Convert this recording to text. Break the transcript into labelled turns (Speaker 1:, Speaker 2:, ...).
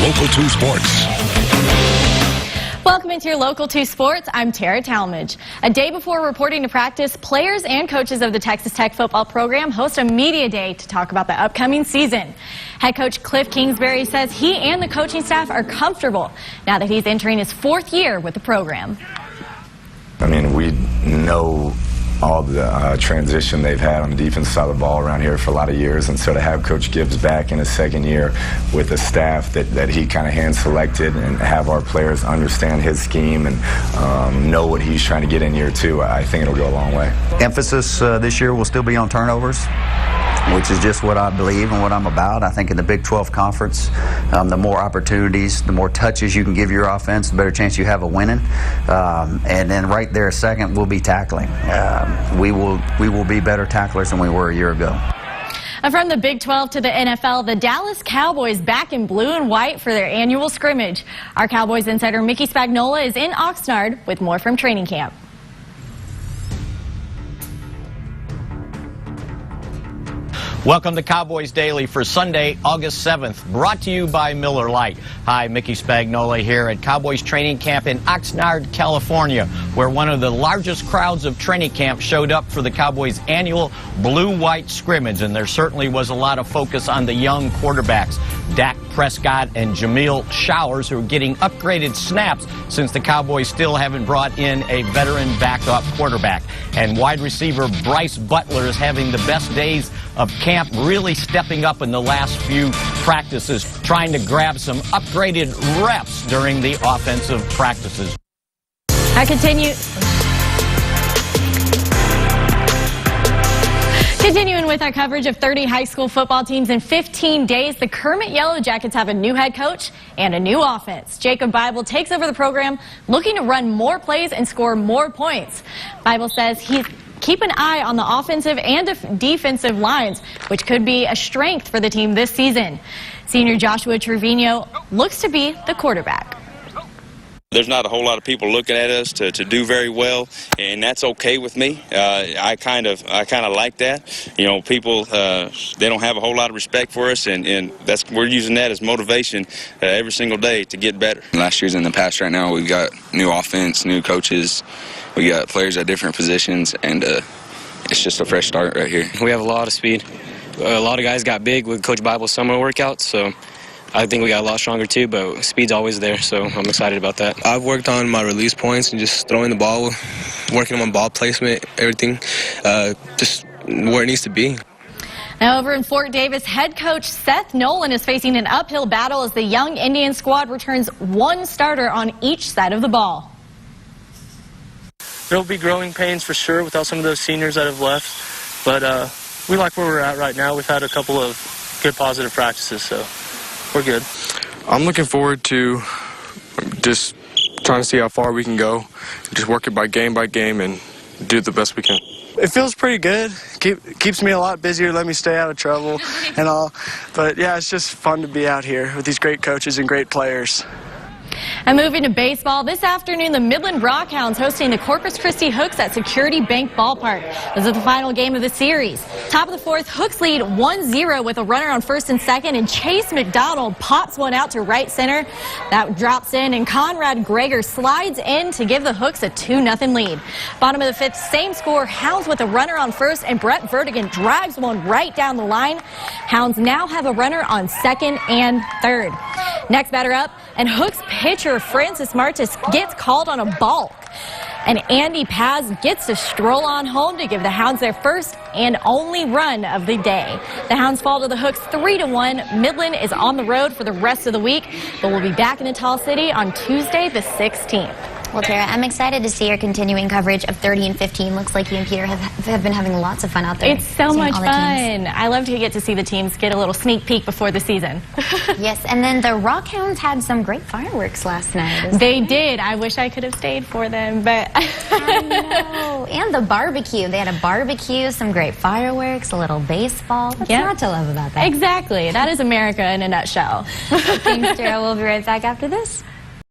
Speaker 1: Local 2 Sports.
Speaker 2: Welcome into your Local 2 Sports. I'm Tara Talmadge. A day before reporting to practice, players and coaches of the Texas Tech football program host a media day to talk about the upcoming season. Head coach Cliff Kingsbury says he and the coaching staff are comfortable now that he's entering his 4th year with the program.
Speaker 3: I mean, we know all the transition they've had on the defensive side of the ball around here for a lot of years, and so to have Coach Gibbs back in his 2nd year with a staff that he kind of hand-selected and have our players understand his scheme and know what he's trying to get in year 2, I think it'll go a long way.
Speaker 4: Emphasis this year will still be on turnovers, which is just what I believe and what I'm about. I think in the Big 12 Conference, the more opportunities, the more touches you can give your offense, the better chance you have of winning. And then right there, second, will be tackling. We will be better tacklers than we were a year ago.
Speaker 2: And from the Big 12 to the NFL, the Dallas Cowboys back in blue and white for their annual scrimmage. Our Cowboys insider Mickey Spagnola is in Oxnard with more from training camp.
Speaker 5: Welcome to Cowboys Daily for Sunday, August 7th, brought to you by Miller Lite. Hi, Mickey Spagnola here at Cowboys Training Camp in Oxnard, California, where one of the largest crowds of training camp showed up for the Cowboys' annual blue-white scrimmage, and there certainly was a lot of focus on the young quarterbacks, Dak Prescott and Jameel Showers, who are getting upgraded snaps since the Cowboys still haven't brought in a veteran backup quarterback. And wide receiver Bryce Butler is having the best days of camp, really stepping up in the last few practices, trying to grab some upgraded reps during the offensive practices.
Speaker 2: Continuing with our coverage of 30 high school football teams in 15 days, the Kermit Yellow Jackets have a new head coach and a new offense. Jacob Bible takes over the program, looking to run more plays and score more points. Bible says he's keep an eye on the offensive and defensive lines, which could be a strength for the team this season. Senior Joshua Trevino looks to be the quarterback.
Speaker 6: There's not a whole lot of people looking at us to do very well, and that's okay with me. I kind of like that. You know, people they don't have a whole lot of respect for us, and we're using that as motivation every single day to get better.
Speaker 7: Last year's in the past. Right now, we've got new offense, new coaches. We got players at different positions, and it's just a fresh start right here.
Speaker 8: We have a lot of speed. A lot of guys got big with Coach Bible's summer workouts, so I think we got a lot stronger too, but speed's always there, so I'm excited about that.
Speaker 9: I've worked on my release points and just throwing the ball, working on ball placement, everything, just where it needs to be.
Speaker 2: Now over in Fort Davis, head coach Seth Nolan is facing an uphill battle as the young Indian squad returns one starter on each side of the ball.
Speaker 10: There'll be growing pains for sure without some of those seniors that have left, but we like where we're at right now. We've had a couple of good positive practices, so we're good.
Speaker 9: I'm looking forward to just trying to see how far we can go, just work it by game and do the best we can.
Speaker 10: It feels pretty good. Keeps me a lot busier, let me stay out of trouble and all. But yeah, it's just fun to be out here with these great coaches and great players.
Speaker 2: And moving to baseball, this afternoon the Midland Rockhounds hosting the Corpus Christi Hooks at Security Bank Ballpark. This is the final game of the series. Top of the 4th, Hooks lead 1-0 with a runner on 1st and 2nd, and Chase McDonald pops one out to right center. That drops in, and Conrad Greger slides in to give the Hooks a 2-0 lead. Bottom of the 5th, same score, Hounds with a runner on 1st, and Brett Vertigan drives one right down the line. Hounds now have a runner on 2nd and 3rd. Next batter up, and Hooks pitcher Francis Martis gets called on a balk. And Andy Paz gets to stroll on home to give the Hounds their first and only run of the day. The Hounds fall to the Hooks 3-1. Midland is on the road for the rest of the week, but we'll be back in the Tall City on Tuesday the 16th.
Speaker 11: Well, Tara, I'm excited to see your continuing coverage of 30 and 15. Looks like you and Peter have been having lots of fun out there.
Speaker 2: It's so much fun. I love to get to see the teams get a little sneak peek before the season.
Speaker 11: Yes, and then the Rockhounds had some great fireworks last night.
Speaker 2: They did. I wish I could have stayed for them, but
Speaker 11: I know. And the barbecue. They had a barbecue, some great fireworks, a little baseball. What's not to love about that?
Speaker 2: Exactly. That is America in a nutshell.
Speaker 11: Thanks, Tara. We'll be right back after this.